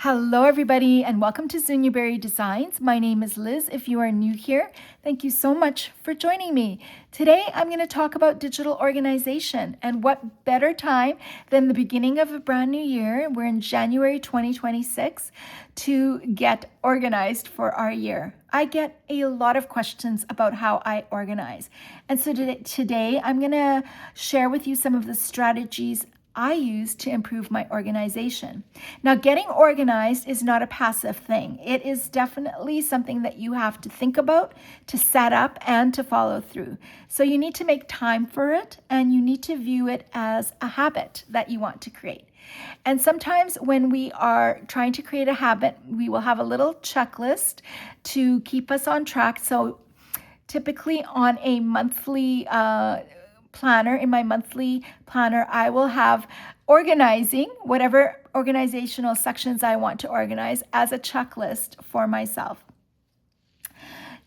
Hello, everybody, and welcome to Zunyaberry Designs. My name is Liz. If you are new here, thank you so much for joining me. Today, I'm going to talk about digital organization, and what better time than the beginning of a brand new year, we're in January 2026, to get organized for our year. I get a lot of questions about how I organize. And so today I'm going to share with you some of the strategies I use to improve my organization. Now, getting organized is not a passive thing. It is definitely something that you have to think about, to set up, and to follow through. So you need to make time for it, and you need to view it as a habit that you want to create. And sometimes when we are trying to create a habit, we will have a little checklist to keep us on track. So typically on a monthly planner, in my monthly planner, I will have organizing, whatever organizational sections I want to organize, as a checklist for myself.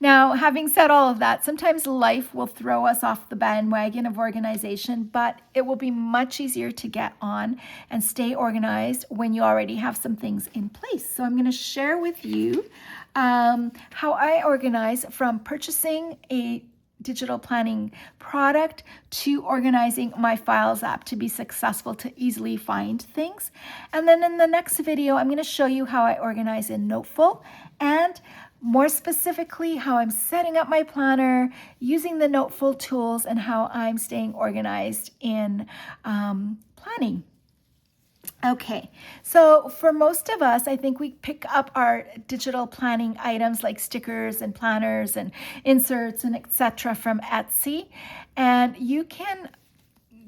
Now, having said all of that, sometimes life will throw us off the bandwagon of organization, but it will be much easier to get on and stay organized when you already have some things in place. So I'm going to share with you how I organize from purchasing a digital planning product to organizing my files app to be successful, to easily find things. And then in the next video, I'm going to show you how I organize in Noteful, and more specifically, how I'm setting up my planner using the Noteful tools and how I'm staying organized in planning. Okay, so for most of us, I think we pick up our digital planning items like stickers and planners and inserts and etc. from Etsy, and you can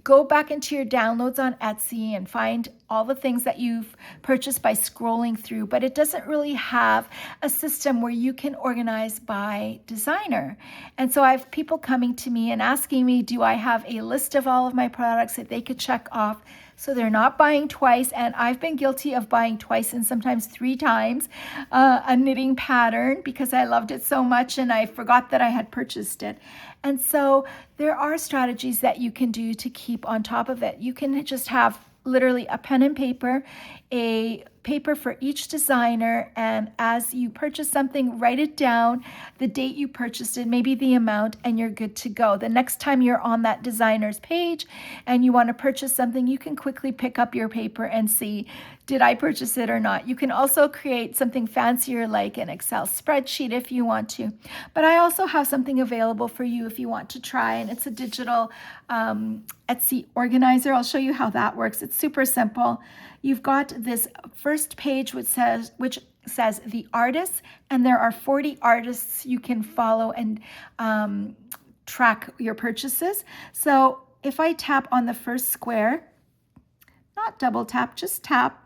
go back into your downloads on Etsy and find all the things that you've purchased by scrolling through, but it doesn't really have a system where you can organize by designer. And so I have people coming to me and asking me, do I have a list of all of my products that they could check off so they're not buying twice? And I've been guilty of buying twice and sometimes 3 times a knitting pattern because I loved it so much and I forgot that I had purchased it. And so there are strategies that you can do to keep on top of it. You can just have literally a pen and paper, a paper for each designer, and as you purchase something, write it down, the date you purchased it, maybe the amount, and you're good to go. The next time you're on that designer's page and you want to purchase something, you can quickly pick up your paper and see, did I purchase it or not? You can also create something fancier like an Excel spreadsheet if you want to. But I also have something available for you if you want to try, and it's a digital Etsy organizer. I'll show you how that works. It's super simple. You've got this first page which says the artists, and there are 40 artists you can follow and track your purchases. So if I tap on the first square, not double tap, just tap,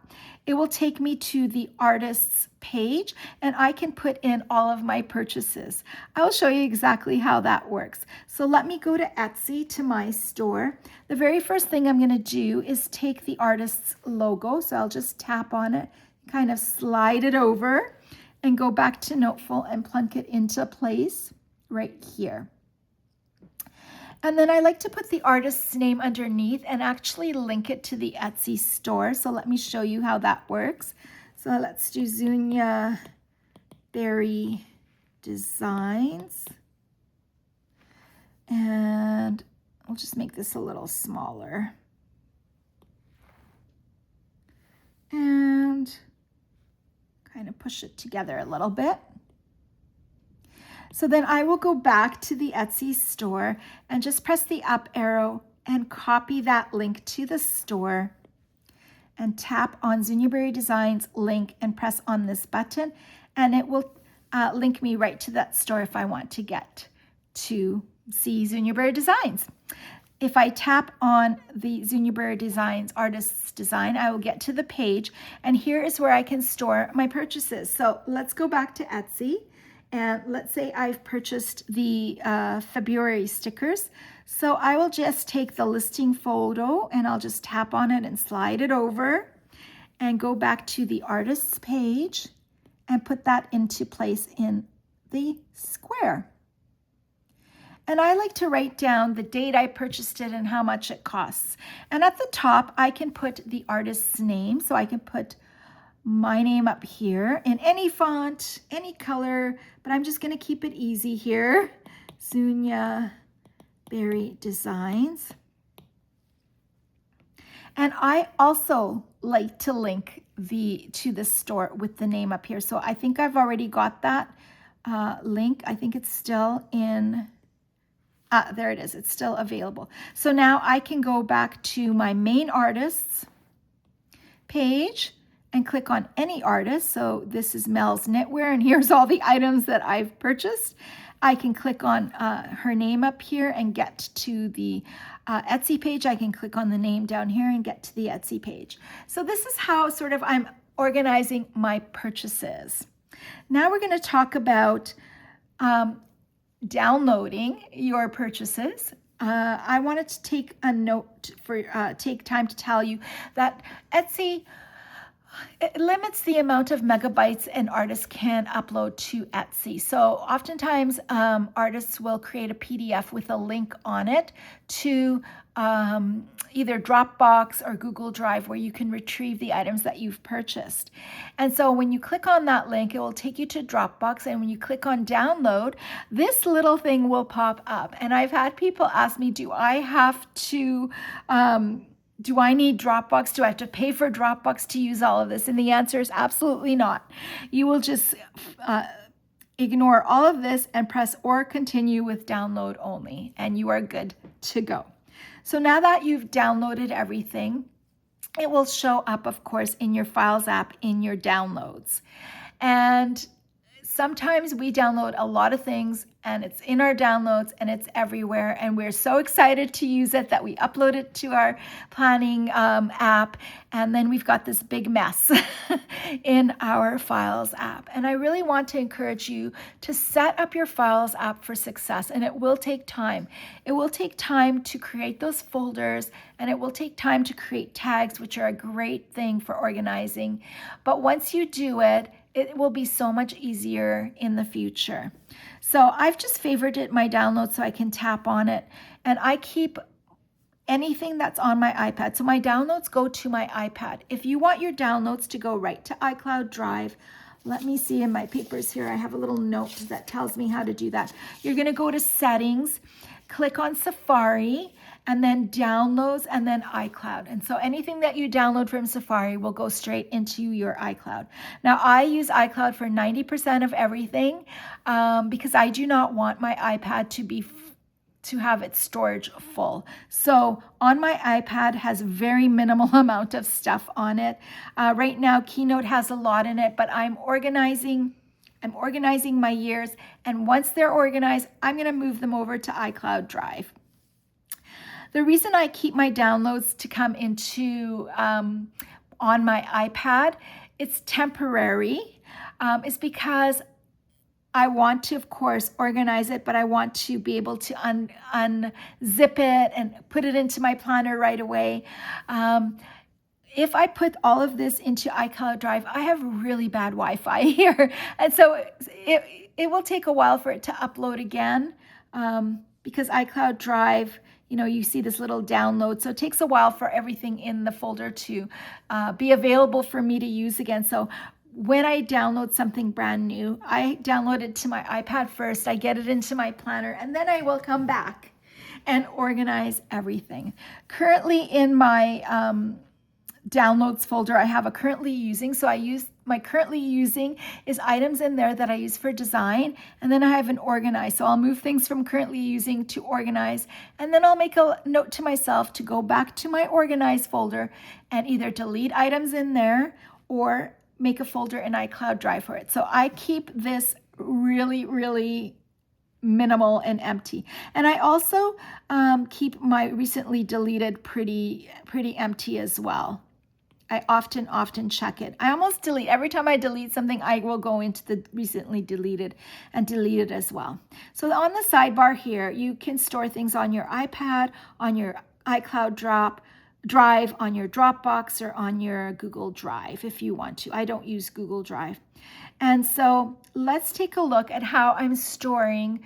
it will take me to the artist's page, and I can put in all of my purchases. I'll show you exactly how that works. So let me go to Etsy, to my store. The very first thing I'm going to do is take the artist's logo. So I'll just tap on it, kind of slide it over, and go back to Noteful and plunk it into place right here. And then I like to put the artist's name underneath and actually link it to the Etsy store. So let me show you how that works. So let's do Zunya Berry Designs. And I'll just make this a little smaller. And kind of push it together a little bit. So then I will go back to the Etsy store and just press the up arrow and copy that link to the store and tap on Zunyaberry Designs link and press on this button, and it will link me right to that store if I want to get to see Zunyaberry Designs. If I tap on the Zunyaberry Designs artist's design, I will get to the page, and here is where I can store my purchases. So let's go back to Etsy. And let's say I've purchased the February stickers. So I will just take the listing photo and I'll just tap on it and slide it over and go back to the artist's page and put that into place in the square. And I like to write down the date I purchased it and how much it costs. And at the top, I can put the artist's name. So I can put my name up here in any font, any color, but I'm just going to keep it easy here. Zunya Berry Designs. And I also like to link to the store with the name up here. So I think I've already got that link. I think it's still in, there it is. It's still available. So now I can go back to my main artists page and click on any artist. So this is Mel's Knitwear, and here's all the items that I've purchased. I can click on her name up here and get to the Etsy page. I can click on the name down here and get to the Etsy page. So this is how sort of I'm organizing my purchases. Now we're going to talk about downloading your purchases. I wanted to take a note take time to tell you that Etsy, it limits the amount of megabytes an artist can upload to Etsy. So oftentimes artists will create a PDF with a link on it to either Dropbox or Google Drive, where you can retrieve the items that you've purchased. And so when you click on that link, it will take you to Dropbox. And when you click on download, this little thing will pop up. And I've had people ask me, do I need Dropbox? Do I have to pay for Dropbox to use all of this? And the answer is absolutely not. You will just ignore all of this and press or continue with download only, and you are good to go. So now that you've downloaded everything, it will show up, of course, in your Files app in your downloads. And sometimes we download a lot of things and it's in our downloads and it's everywhere. And we're so excited to use it that we upload it to our planning app. And then we've got this big mess in our Files app. And I really want to encourage you to set up your Files app for success. And it will take time. It will take time to create those folders, and it will take time to create tags, which are a great thing for organizing. But once you do it, it will be so much easier in the future. So I've just favorited my downloads so I can tap on it, and I keep anything that's on my iPad. So my downloads go to my iPad. If you want your downloads to go right to iCloud Drive, let me see in my papers here. I have a little note that tells me how to do that. You're going to go to Settings, click on Safari, and then Downloads, and then iCloud. And so anything that you download from Safari will go straight into your iCloud. Now, I use iCloud for 90% of everything because I do not want my iPad to have its storage full. So on my iPad has very minimal amount of stuff on it. Right now, Keynote has a lot in it, but I'm organizing my years, and once they're organized, I'm going to move them over to iCloud Drive. The reason I keep my downloads to come into on my iPad, it's temporary, is because I want to, of course, organize it, but I want to be able to unzip it and put it into my planner right away. If I put all of this into iCloud Drive, I have really bad Wi-Fi here. And so it will take a while for it to upload again because iCloud Drive, you see this little download. So it takes a while for everything in the folder to be available for me to use again. So when I download something brand new, I download it to my iPad first, I get it into my planner, and then I will come back and organize everything. Currently in my downloads folder, I have a currently using. So I use my currently using is items in there that I use for design. And then I have an organize. So I'll move things from currently using to organize. And then I'll make a note to myself to go back to my organize folder and either delete items in there or make a folder in iCloud Drive for it. So I keep this really, really minimal and empty. And I also keep my recently deleted pretty empty as well. I often check it. I almost delete. Every time I delete something, I will go into the recently deleted and delete it as well. So on the sidebar here, you can store things on your iPad, on your iCloud Drive, on your Dropbox, or on your Google Drive if you want to. I don't use Google Drive. And so let's take a look at how I'm storing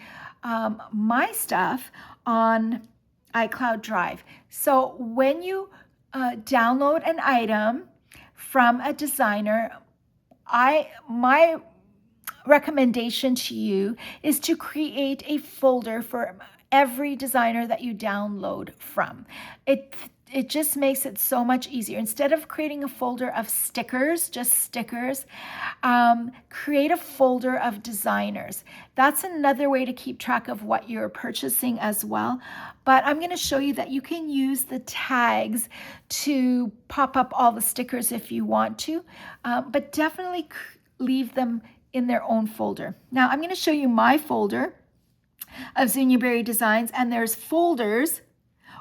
my stuff on iCloud Drive. So when you download an item from a designer, my recommendation to you is to create a folder for every designer that you download from. It just makes it so much easier. Instead of creating a folder of stickers, just stickers, create a folder of designers. That's another way to keep track of what you're purchasing as well. But I'm going to show you that you can use the tags to pop up all the stickers if you want to, but definitely leave them in their own folder. Now I'm going to show you my folder of Zunia Berry Designs, and there's folders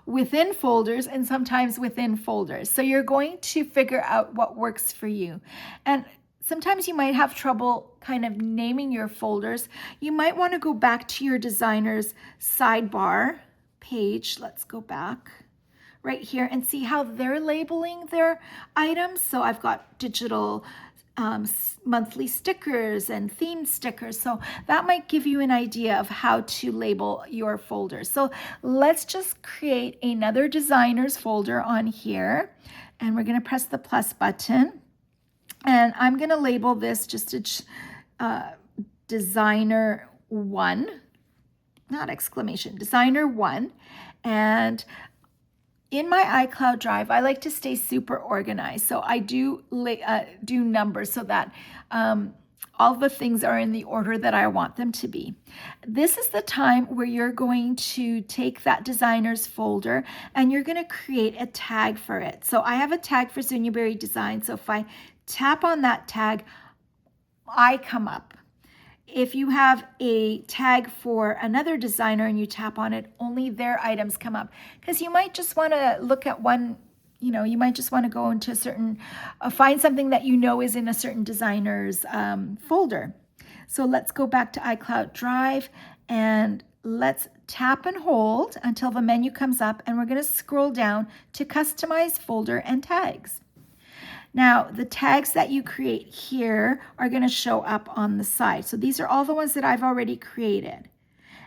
within folders and sometimes within folders. So you're going to figure out what works for you. And sometimes you might have trouble kind of naming your folders. You might want to go back to your designer's sidebar page. Let's go back right here and see how they're labeling their items. So I've got digital monthly stickers and themed stickers. So that might give you an idea of how to label your folders. So let's just create another designers folder on here, and we're going to press the plus button, and I'm going to label this just a designer 1, not exclamation, designer 1. And in my iCloud drive, I like to stay super organized. So I do numbers so that all the things are in the order that I want them to be. This is the time where you're going to take that designers folder and you're going to create a tag for it. So I have a tag for Zunia Berry Design. So if I tap on that tag, I come up. If you have a tag for another designer and you tap on it, only their items come up. Because you might just want to look at one, you might just want to go into a certain, find something that you know is in a certain designer's folder. So let's go back to iCloud Drive and let's tap and hold until the menu comes up, and we're going to scroll down to Customize Folder and Tags. Now, the tags that you create here are going to show up on the side. So these are all the ones that I've already created.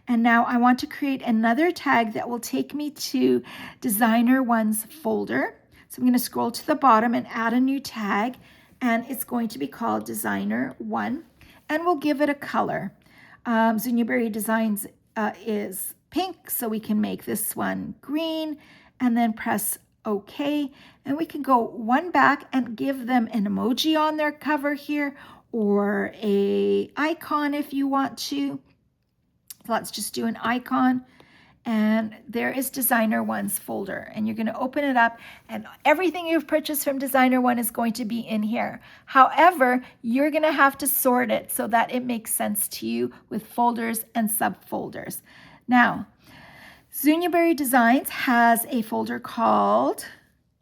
And now I want to create another tag that will take me to Designer 1's folder. So I'm going to scroll to the bottom and add a new tag, and it's going to be called Designer 1, and we'll give it a color. Zunia Berry Designs is pink, so we can make this one green, and then press OK, and we can go one back and give them an emoji on their cover here, or a icon if you want to. So let's just do an icon, and there is Designer 1's folder, and you're going to open it up, and everything you've purchased from Designer 1 is going to be in here. However, you're going to have to sort it so that it makes sense to you with folders and subfolders. Now, Zunia Berry Designs has a folder called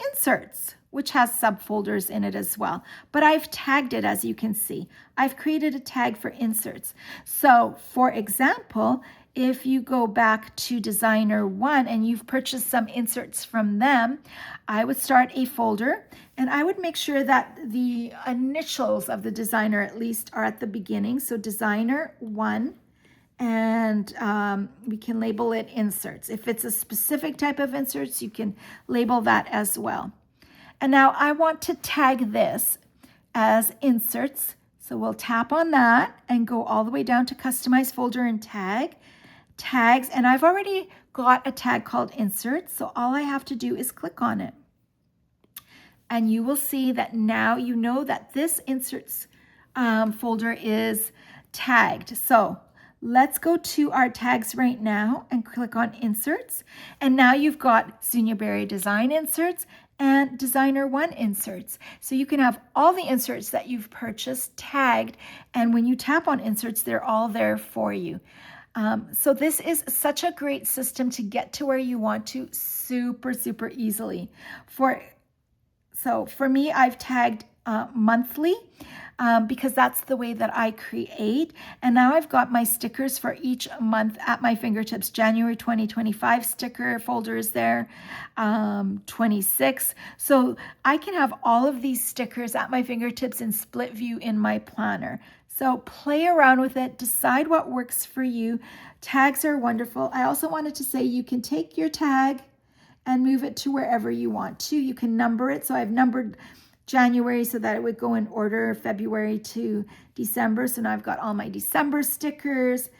Inserts, which has subfolders in it as well. But I've tagged it, as you can see. I've created a tag for inserts. So, for example, if you go back to Designer 1 and you've purchased some inserts from them, I would start a folder, and I would make sure that the initials of the designer at least are at the beginning. So Designer 1. And we can label it inserts. If it's a specific type of inserts, you can label that as well. And now I want to tag this as inserts. So we'll tap on that and go all the way down to Customize Folder and Tags. And I've already got a tag called inserts. So all I have to do is click on it. And you will see that now you know that this inserts folder is tagged. So let's go to our tags right now and click on inserts. And now you've got Zunia Berry Design inserts and Designer 1 inserts. So you can have all the inserts that you've purchased tagged. And when you tap on inserts, they're all there for you. So this is such a great system to get to where you want to super, super easily. So for me, I've tagged monthly because that's the way that I create. And now I've got my stickers for each month at my fingertips. January 2025 sticker folder is there, 26. So I can have all of these stickers at my fingertips in split view in my planner. So play around with it, decide what works for you. Tags are wonderful. I also wanted to say you can take your tag and move it to wherever you want to. You can number it. So I've numbered January so that it would go in order February to December. So now I've got all my December stickers,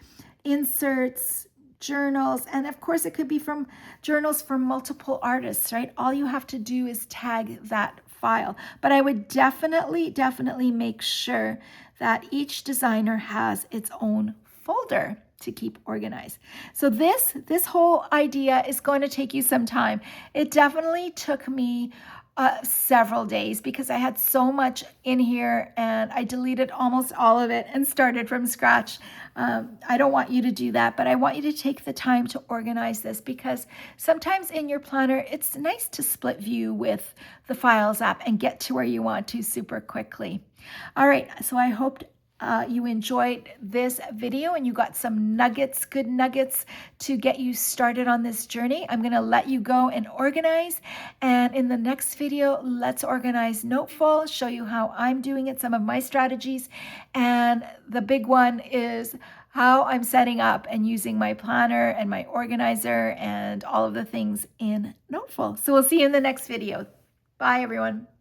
inserts, journals, and of course it could be from journals from multiple artists, right? All you have to do is tag that file. But I would definitely make sure that each designer has its own folder to keep organized. So this whole idea is going to take you some time. It definitely took me several days because I had so much in here and I deleted almost all of it and started from scratch. I don't want you to do that, but I want you to take the time to organize this because sometimes in your planner, it's nice to split view with the Files app and get to where you want to super quickly. All right, so I hope you enjoyed this video and you got some nuggets, good nuggets to get you started on this journey. I'm going to let you go and organize. And in the next video, let's organize Noteful, show you how I'm doing it, some of my strategies. And the big one is how I'm setting up and using my planner and my organizer and all of the things in Noteful. So we'll see you in the next video. Bye, everyone.